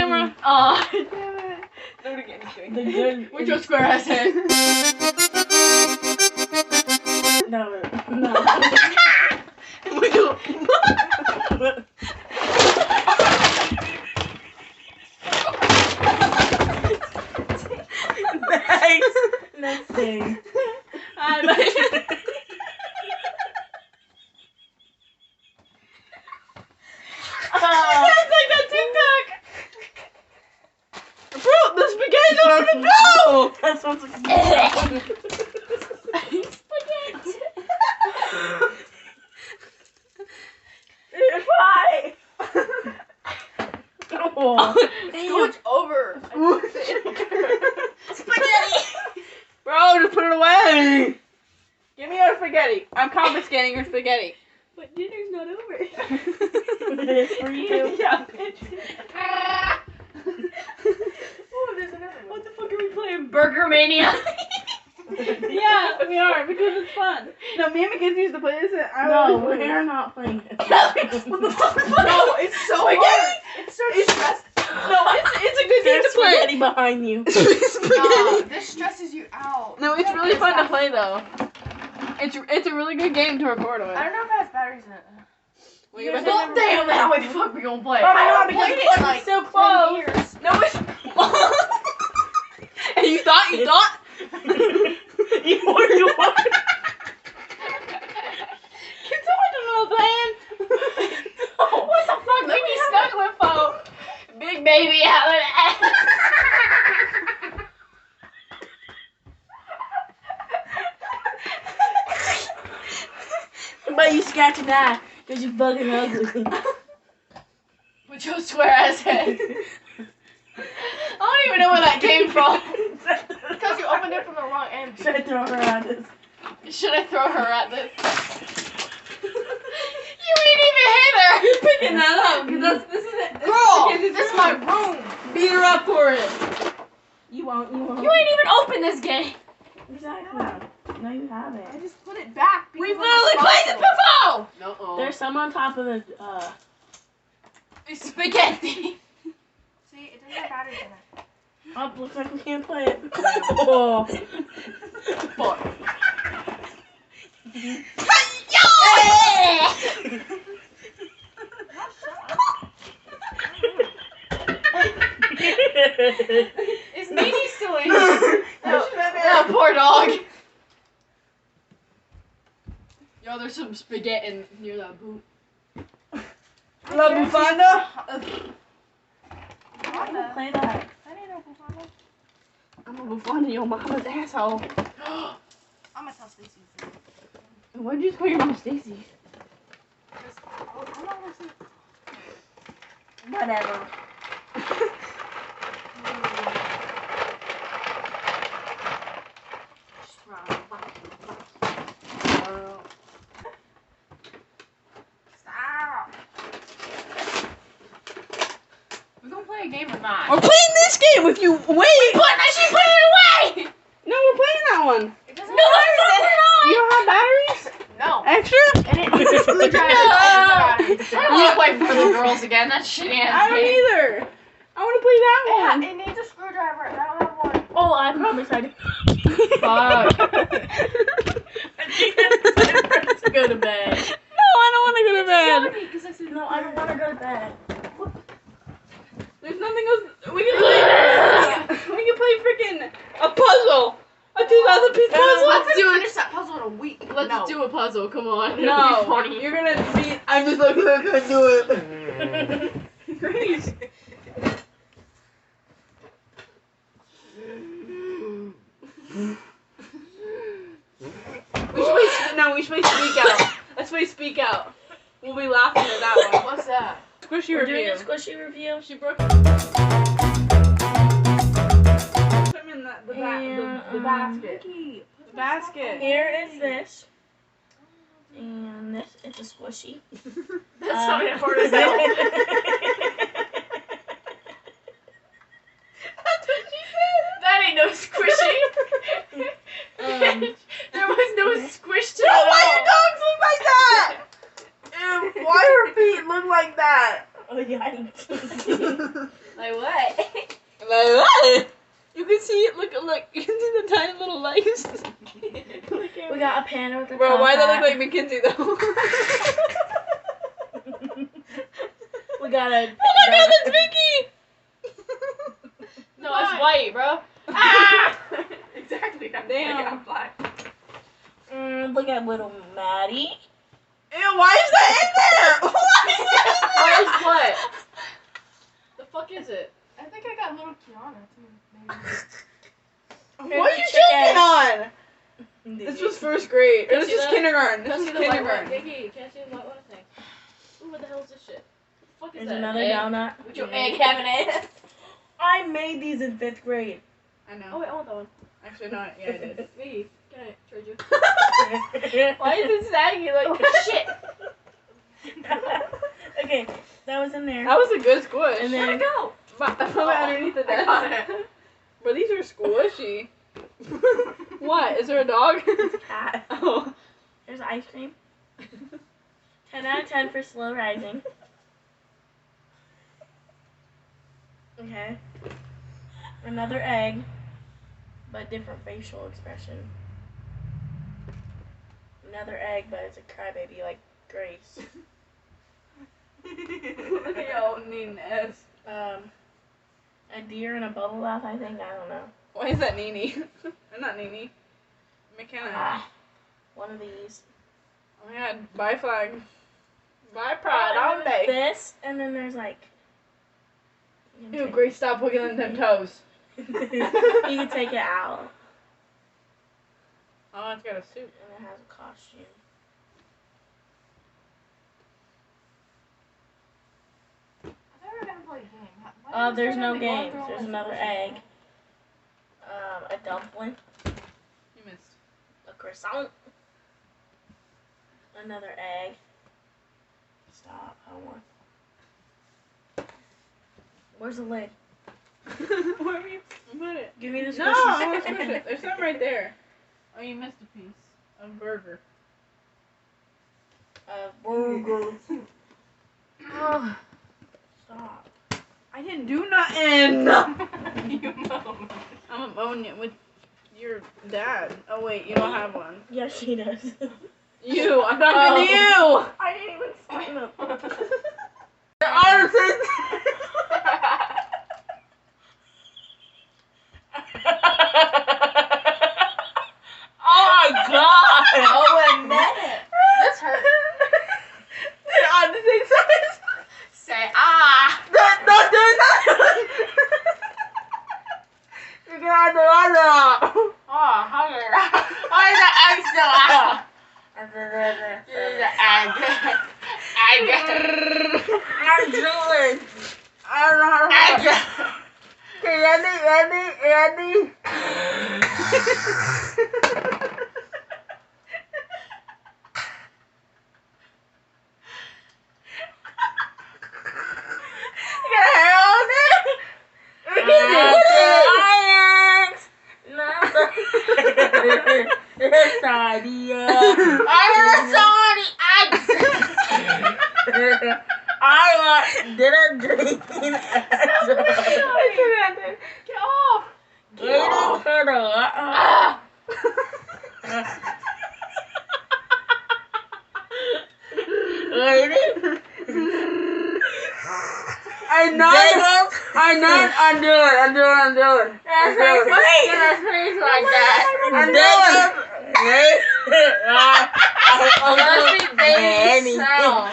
camera. Oh, damn it. Nobody get anything. The good. With your square ass head. No. With your... Next thing. It's like that TikTok. Bro, the spaghetti's not on the go. That sounds like Spaghetti. Why? Oh. Scooch over. Spaghetti. Bro, just put it away. Give me your spaghetti. I'm confiscating your spaghetti. But dinner's not over. It is for you. Yeah. Oh, there's another one. What the fuck are we playing? Burger Mania? Yeah, we are because it's fun. No, me and Mackenzie used to play this. And I No, always we're not playing it. What the fuck? No, it's so hard. It's so stressful. No, it's a good game There's to play. spaghetti behind you. No, this stresses you out. No, it's really fun to play though. It's a really good game to record on. I don't know if it has batteries in it. Well, You guys well, have never damn, played how it. the fuck we gonna play? Probably not because played the it in, fucking like, still 10 closed. years. No, it's. And you thought? You want? Can someone do another plan? What the fuck? Make me stuck with phone. Big baby out of But you scratching that because you fucking ugly. with your square ass head. I don't even know where that came from. Because you opened it from the wrong end. Should I throw her at this? Should I throw her at this? You ain't even hit her. You're picking that up because this is it. Girl, this is my room. Beat her up for it. You won't. You ain't even opened this game. Exactly. No, you haven't. I just put it back. We literally played this before. No. There's some on top of the. It's spaghetti. See, it doesn't have batteries in it. Oh, looks like we can't play it. Oh. Fuck. Is Maddie still in here? No, poor dog. Yo, there's some spaghetti near that boot. La bufanda? Don't play that. I didn't know Bufanda. I'm a bufanda your mama's asshole. I'm gonna tell Stacey. Why'd you just call your mom Stacy? I'm not gonna say. Whatever. Stop. We're gonna play a game or not? We're playing this game if you wait. She put it away! No, we're playing that one. It doesn't No, the fuck matter. we're not! You don't have batteries? No. Extra? And it needs a screwdriver. I don't want to play for the girls again. That's shitty ass I don't game. either. I want to play that one. It needs a screwdriver, and I don't have one. Oh, I promise I do. Fuck. I think that's time for us to go to bed. No, I don't want to go to bed. Because I said No, I don't want to go to bed. There's nothing else. We can play. We can play freaking a puzzle. A 2,000 piece puzzle. Let's do finish that puzzle in a week. Let's do a puzzle. Come on. No, It'll be funny. you're gonna be. I'm just like, I can't do it. Great. We should play Speak Out. Let's play Speak Out. We'll be laughing at that one. What's that? Squishy We're doing review. a squishy review. She broke. Put them in the basket. Vicki, The basket. Here is this. And this is a squishy. That's not important. That's what she said. That ain't no squishy. There was no squish to No, it why at your dogs look like that? Ew, why her feet look like that? Oh, yikes. all. Like what? Like what? You can see, look, you can see the tiny little legs. We got a panda with a Bro, top why does that hat. look like Mackenzie though? We got a. Oh my god, that's Vicki! No, it's white, bro. Ah! Exactly. Damn. I'm black. Look at little Maddie. Ew, why is that in there? Why is that Where's in there? what? The fuck is it? I think I got little Kiana too. Maybe. What are you choking on? This was first grade. Or this is kindergarten. This Can I is see the white one? kindergarten. Vicki, can I see the white one thing? Ooh, what the hell is this shit? What the fuck is There's that? another Egg? donut. With your egg having it. I made these in 5th grade. I Oh know. wait, I want that one. Actually, no. Yeah, I did. Vicki, can I trade you? Why is it saggy like shit? Okay, that was in there. That was a good squish. And Where'd then it go? Put it underneath the I got desk. it. But these are squishy. What? Is there a dog? cat. Oh. There's ice cream. 10 out of 10 for slow rising. Okay. Another egg, but different facial expression. Another egg, but it's a crybaby like Grace. Look at y'all needing S. A deer in a bubble bath, I think. I don't know. Why is that Nene? Or not Nene. McKenna. Ah, one of these. Oh my god. Bye flag. Bye pride all day. This, and then there's like. Ew, Grace, stop wiggling them toes. You can take it out, Oh, it's got a suit. and it has a costume. I thought we were gonna play a game. Why did we There's start no on the going games. through all There's my another squishies? egg. A dumpling. You missed. A croissant. Another egg. Stop, Homer. Where's the lid? Where were you put it? Give me the No, I squishies. want to squish it. There's some right there. Oh, you missed a piece of burger. Burger. Ugh. Stop. I didn't do nothing. You moan. I'm owning it with your dad. Oh wait, you don't have one. Yes, she does. You, I'm talking to you. I didn't even sign them. Your arms is. Oh my god! Oh, a minute. This hurt. They're on the same size. Say ah. Don't do that. You're gonna do that. Oh, hungry. Oh, the egg still out. Here's the egg. Egg. I'm drooling. I don't know how to. Egg. Okay, Andy. You got hair on it? Didn't drink Get off. Ah. I'm doing. That's my face. Get her face like that. I'm doing. Must be baby sound.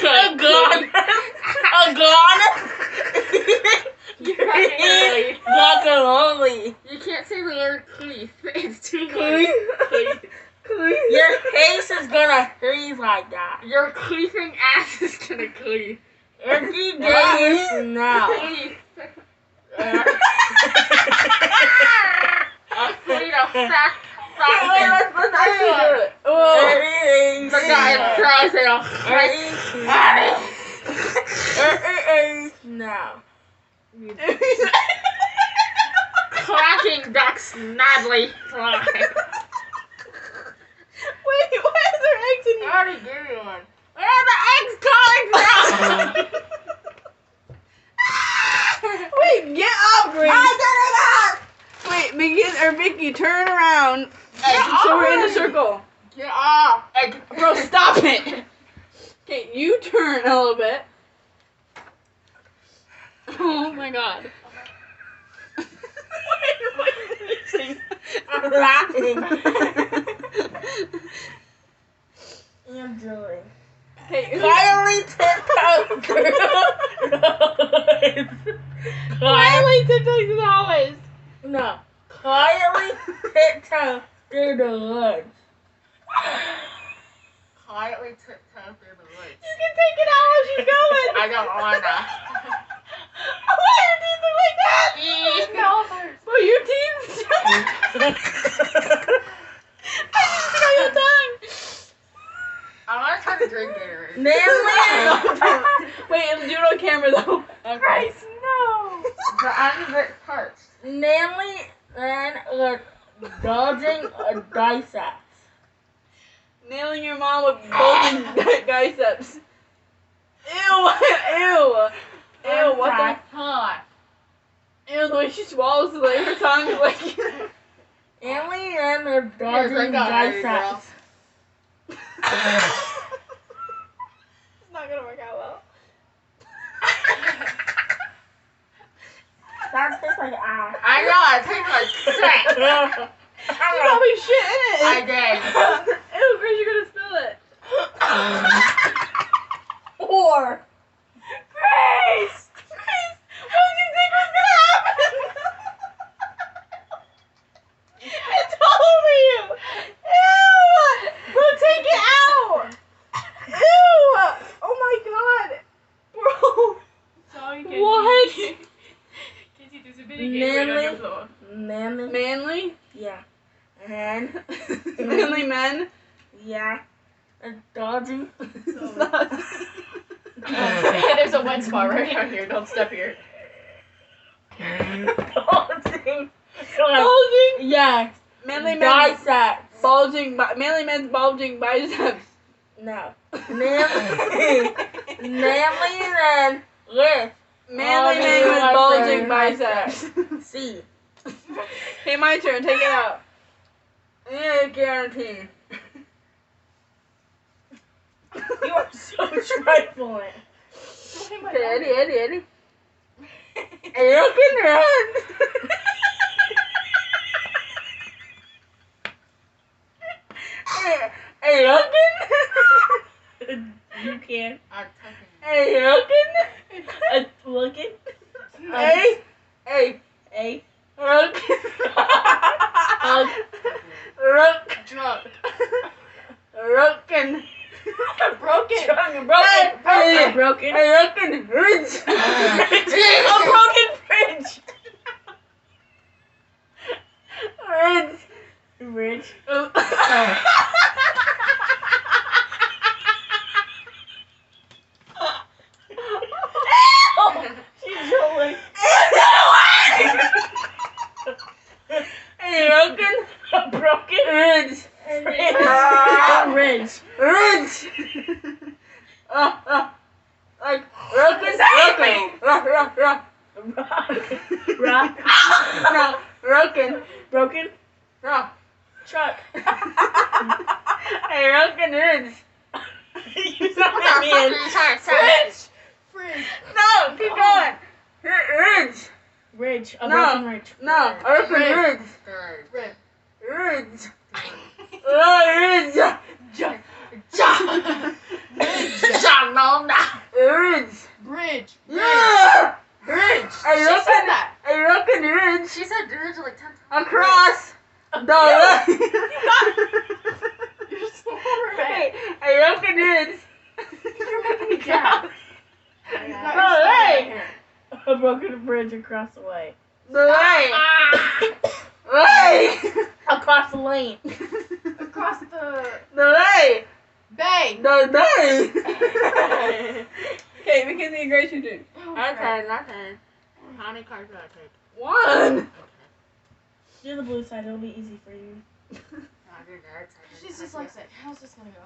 I'm gone. You're fucking ugly. Guacamole. You can't say the word cleef. It's too Cleef? much. Your face is gonna freeze like that. Your cleefing ass is gonna cleef. Every day is now. Cleef. A fleet of fat the guy tries it off. Now. Clacking ducks madly fly. circle. Get off. Bro, stop it. Okay, you turn a little bit. Oh my god. I'm laughing. I'm drooling. Okay, Quietly tiptoe through the woods. quietly tiptoe through the hallways. No. Quietly tiptoe through the woods. Quietly tiptoe through the woods. You can take it out as you're going. I don't wanna. Why are your teeth look like that? Scalpers. Bro, your teeth. I just got your tongue. I wanna try to drink Gatorade. Namely, Wait, do it on camera though. Christ, no. But I'm a bit parched. namely, and dodging a biceps. Nailing your mom with bulging biceps. Ew, ew. Ew, what the? Huh. Ew, the way she swallows like her tongue is like. Namely, and dodging drink that already, girl. biceps. It's not gonna work out well. That tastes like ass. I know, it tastes like shit. You probably shit in it. I did. Ew, Grace, you're gonna spill it. Or Grace! Grace! What did you think was gonna happen? It's all over you! Ew! Bro, take it out! Ew! Oh my god! Bro! Sorry, What? Casey, there's a bit of Gatorade on your Manly. floor. Manly. Manly? Yeah. And Manly men? yeah. Dodging. Hey, there's a wet spot right out here. Don't step here. Dodging. Bulging? Yeah. Manly men. Biceps. Bulging. Manly men's bulging biceps. No. Namely. Namely then with Manly Oh, men with my bulging turn. biceps. C. Hey, my turn. Take it out. Yeah, guarantee. You are so trifling. Okay, Eddie. Hey, you can run. Hey, looking. You can. I'm tucking. Hey, looking. Looking. Hey, A. look. Look. Drunk. Looking. Broken. Broken. Hey, Broken. hey, looking. Rich. A broken fridge. Rich. Rich. She's trolling. Hey, looking. A broken Rich. fridge. Ridge. Rich. Like, looking. Rock. No, looking. Broken. No. Truck. Hey, looking. Rich. You sound What like the me fuck are and you trying to say? Fridge. No, keep going. Ridge. Ridge. A No. broken ridge. No, open ridge. Third. Rib. Ridge. Oh, ridge. Ridge. Bridge. Yeah. Bridge. Hey, She looking. said that. Hey, looking ridge. She said dudes like 10 times. Across. The You're so horrible. Hey, looking ridge. You're making me jump. No, hey. A broken bridge across the way. The way. Way. Across the lane. Across the The way. bay. The day. Okay, Mackenzie and Grace, you do. Okay, nothing. How many cards did I take? One. Do the blue side. It'll be easy for you. I did that. She's dyslexic. How's this gonna go?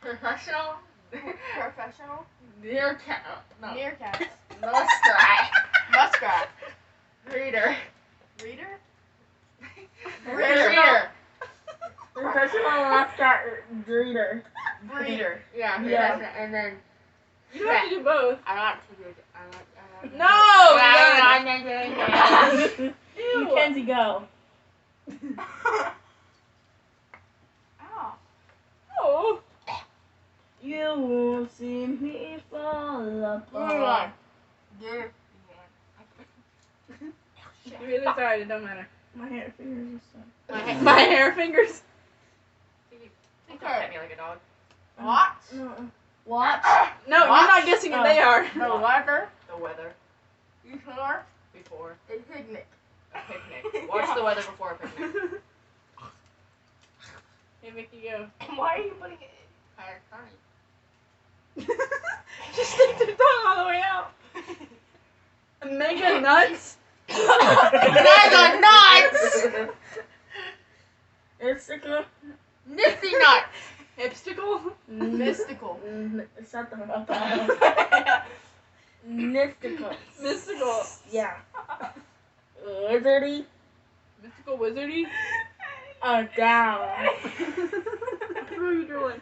Professional? Professional? Meerkat. No. Meerkats. Muskrat. Muskrat. Reader. Reader? Reader. professional mascot breeder. Breeder. Yeah. Yeah. And then. You don't have to do both. I like to do it. No! Mackenzie, go. Ow. Oh. You won't see me fall apart. Yeah. Give me the other side, it don't matter. My hair fingers are stuck. My hair fingers. Don't pet me like a dog. What? No. Watch. No, you're not guessing it, they are. The weather. The weather. Before Before a picnic. a picnic. Watch the weather before a picnic. Hey, Vicki, go. Why are you putting it Just stick your tongue all the way out. Mega nuts. Mega nuts! It's a good. Nifty nuts! Hipsticle? Mystical. Shut the fuck up. Mystical. Mystical. Yeah. Wizardy. Mystical wizardy? Down. What are you doing?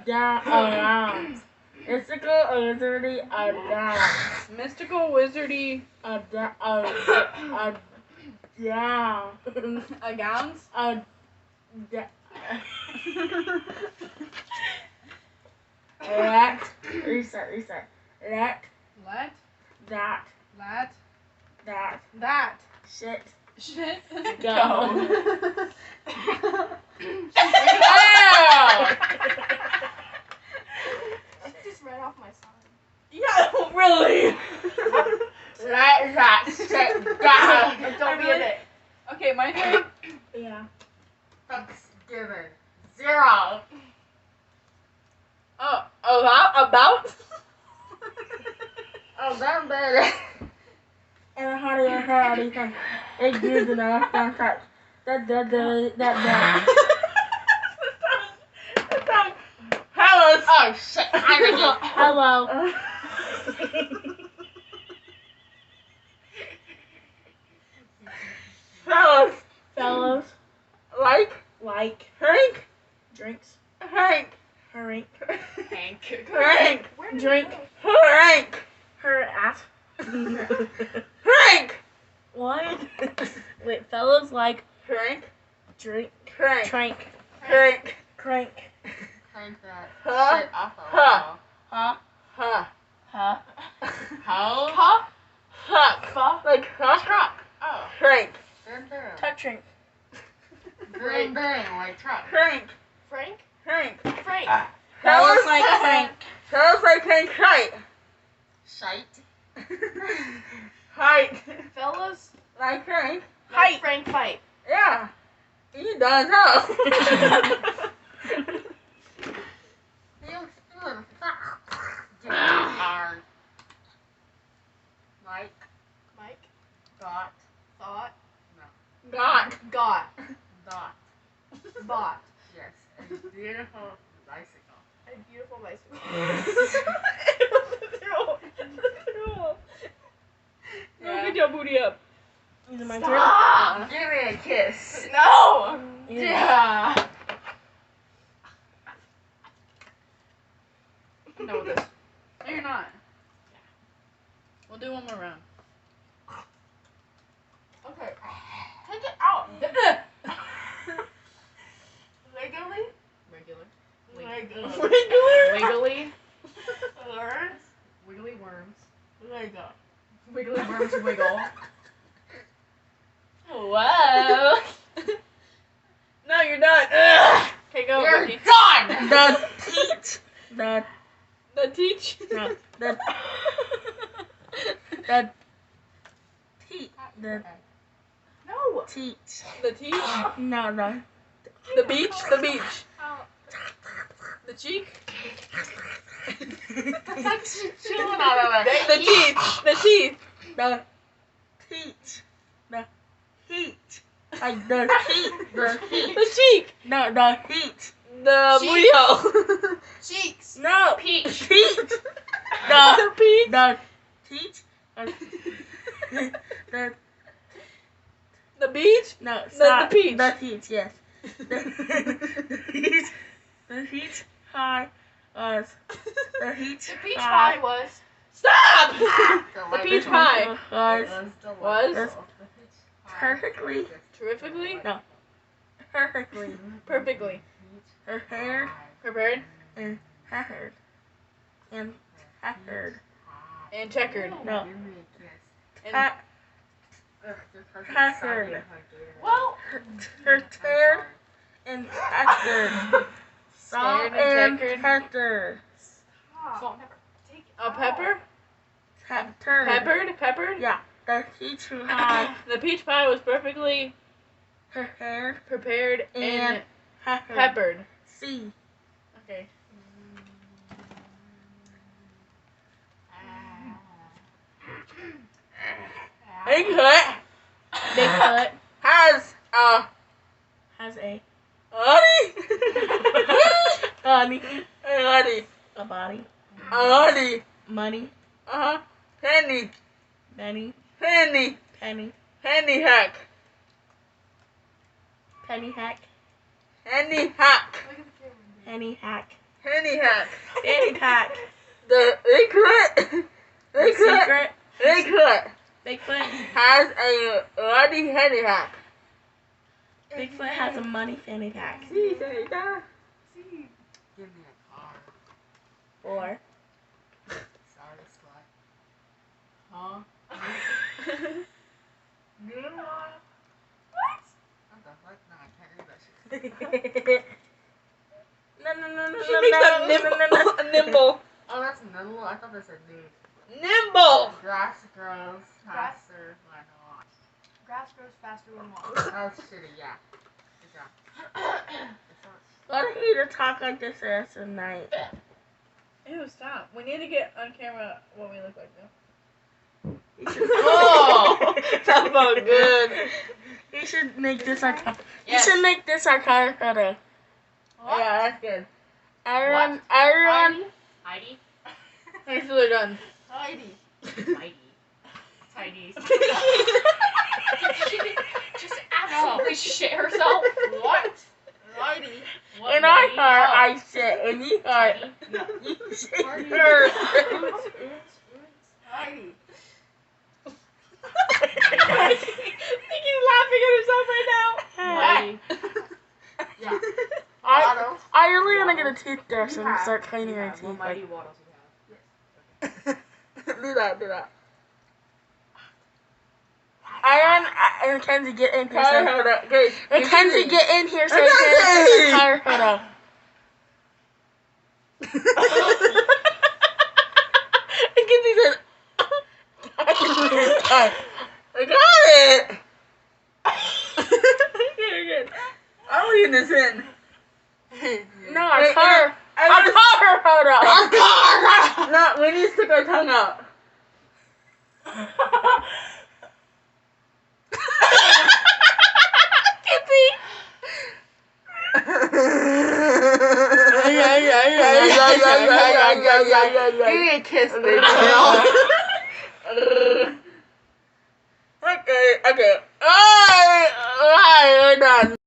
Down. Around. Mystical wizardy. Down. Mystical wizardy Down. a gowns? Let. Reset. Let. Let That. That. Shit. shit Go. I just read off my sign. Yeah, really? Let that shit down. Don't be a dick. Okay, my turn. Yeah. Thanksgiving. 0. Oh, about? Oh, that better. And how do you come? It's good enough. That. Fellas. Oh, shit. Hello. Fellows. Like? Hank? Drinks. Hank. Hurry. Hank. Hank. Where did Drink. you Hank. Her ass. Hank. What? Wait, fellows like Hank. drink. Hank. Trank. Hank. Crank. Hank that Huh? shit off the Huh. wall. Huh? Huh. Huh? How? Huh? Fuck. Fuck. Like, huh? Truck. Oh. Hank. Boom, boom. Touching. Boom, boom, like truck. Hank. Frank? Hank. Frank. Fellows like Frank. Sounds like Hank height. Shite. Height. Fellas? Like Hank. Like Frank fight. Yeah. He does, huh? Hard. Mike. Mike? Got. Thought. God. Got. Dot. Bought. Yes. A beautiful bicycle. A beautiful bicycle. No, get your booty up. Is it my Stop! Give me a kiss. No! turn? Yeah. I'm done with this. No, you're not. We'll do one more round. Okay. Take it out. Legally? Regular. Regular. Wiggly. Words? Wiggly worms. Lego. Wiggly worms wiggle. Whoa. No, you're done. Okay, go. You're Vicky. done! The teach. The The teach. no. The teach. The No. teach. The teach. No. The beach. The beach. The cheek. Chewing out of it. The teeth. The teeth. The teach. The heat. Like the heat. The heat. The cheek. No. The heat. The Cheek. booty hole. Cheeks. No. Peach. Heat. The peach. The teach. The The beach. no. The Stop. peach. The teach. Yes. The peach pie was. The peach The peach pie pie was. Stop! The peach pie was was perfectly, Terrifically. perfectly Perfectly. prepared Prepared. and peppered. And peppered. And checkered. No. And Peppered. well. Prepared and peppered. Salt Scared and and checkered. peppered. Salt and pepper. Take it A pepper. Peppered. Peppered. Peppered. Yeah. The peach pie The peach pie was perfectly prepared prepared and and peppered. peppered. C. Okay. Bigfoot Bigfoot has a body. Body. A body. Money. Penny. Benny. Penny. Penny. Penny hack. Penny hack. Penny hack. Look at the camera. Penny hack. Penny hack. Penny hack. The Bigfoot. The secret. Bigfoot Bigfoot. has a bloody penny hack. Bigfoot has a money fanny pack. See, there you go. See. Give me a car. Or. Sorry, slut. Huh? What the fuck? Nah, I can't read that shit. No. She makes a nimble. Oh, that's nimble? I thought that said nude. Nimble. Grass grows faster when washed. Grass grows faster when washed. Oh, shitty, yeah. Good job. It's not- Why don't you to talk like this the rest of the night? Ew, stop. We need to get on camera what we look like though. You should, Oh, that felt good. you should make this our Yes. You should make this our color photo. What? Yeah, that's good. Everyone. Heidi? Thanks for done. Heidi. Heidi. Heidi. Just absolutely shit herself. What? Heidi. What In our Heidi? heart, Oh. I sit. In your heart, Heidi? No. you sit Heidi. first. Heidi. Vicky's laughing at herself right now. Heidi. Yeah. I really want to get a toothbrush and start cleaning my teeth. What mighty waddles you have? Do that. I want Mackenzie get in here. Mackenzie get in here so you can take a color photo. Mackenzie said, I got it. Good. I'm leaving this in. No, our color photo. No, we need to stick our tongue out. Give me a kiss, baby. Okay. Alright, we're done.